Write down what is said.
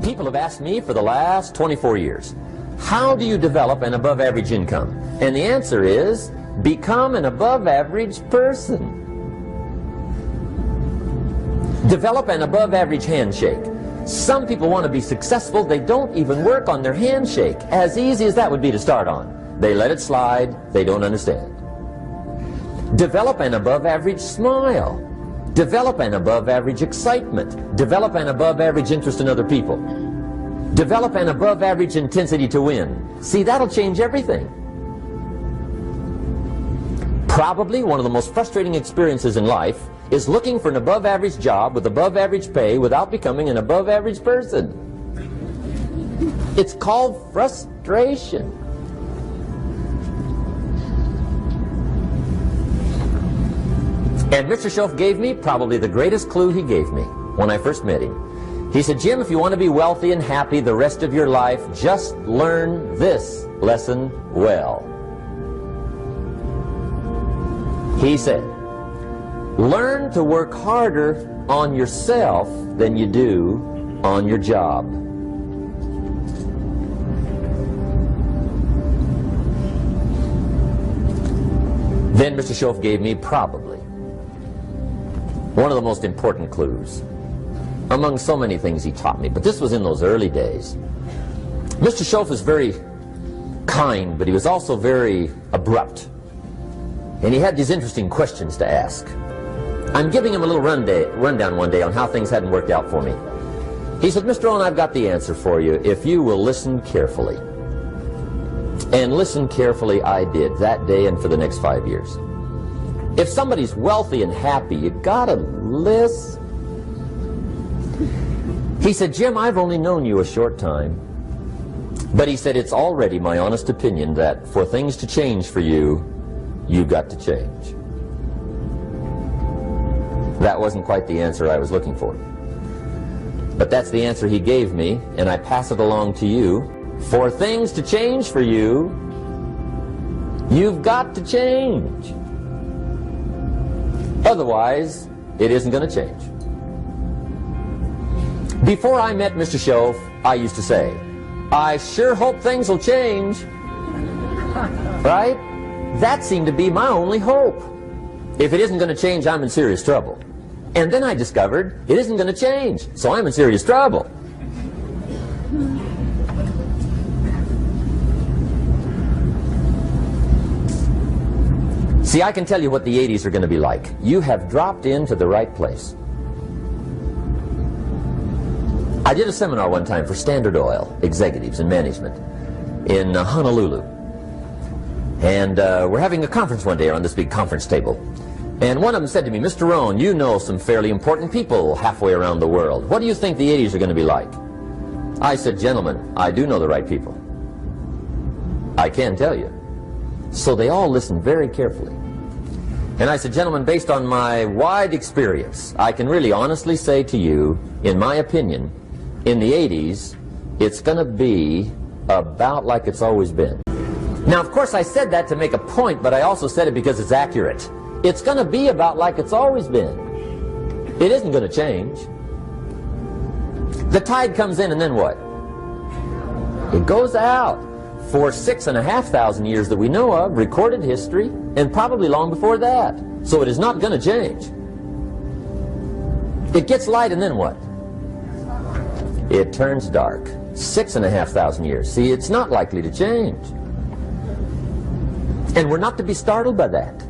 People have asked me for the last 24 years, how do you develop an above average income? And the answer is, become an above average person. Develop an above average handshake. Some people want to be successful, they don't even work on their handshake. As easy as that would be to start on. They let it slide, they don't understand. Develop an above average smile. Develop an above average excitement. Develop an above average interest in other people. Develop an above average intensity to win. See, that'll change everything. Probably one of the most frustrating experiences in life is looking for an above average job with above average pay without becoming an above average person. It's called frustration. And Mr. Schoaf gave me probably the greatest clue he gave me when I first met him. He said, Jim, if you want to be wealthy and happy the rest of your life, just learn this lesson well. He said, learn to work harder on yourself than you do on your job. Then Mr. Schoaf gave me probably one of the most important clues among so many things he taught me, but this was in those early days. Mr. Schoaf was very kind, but he was also very abrupt. And he had these interesting questions to ask. I'm giving him a little rundown one day on how things hadn't worked out for me. He said, Mr. Rohn, I've got the answer for you if you will listen carefully. And listen carefully I did that day and for the next 5 years. If somebody's wealthy and happy, you gotta listen. He said, Jim, I've only known you a short time. But he said, it's already my honest opinion that for things to change for you, you've got to change. That wasn't quite the answer I was looking for. But that's the answer he gave me, and I pass it along to you. For things to change for you, you've got to change. Otherwise, it isn't going to change. Before I met Mr. Schoaf, I used to say, I sure hope things will change. Right? That seemed to be my only hope. If it isn't going to change, I'm in serious trouble. And then I discovered it isn't going to change, so I'm in serious trouble. See, I can tell you what the 80s are going to be like. You have dropped into the right place. I did a seminar one time for Standard Oil executives and management in Honolulu. And we're having a conference one day on this big conference table. And one of them said to me, Mr. Rohn, you know some fairly important people halfway around the world. What do you think the 80s are going to be like? I said, gentlemen, I do know the right people. I can tell you. So they all listened very carefully. And I said, gentlemen, based on my wide experience, I can really honestly say to you, in my opinion, in the 80s, it's going to be about like it's always been. Now, of course, I said that to make a point, but I also said it because it's accurate. It's going to be about like it's always been. It isn't going to change. The tide comes in, and then what? It goes out. For 6,500 years that we know of, recorded history, and probably long before that. So it is not going to change. It gets light, and then what? It turns dark. 6,500 years. See, it's not likely to change. And we're not to be startled by that.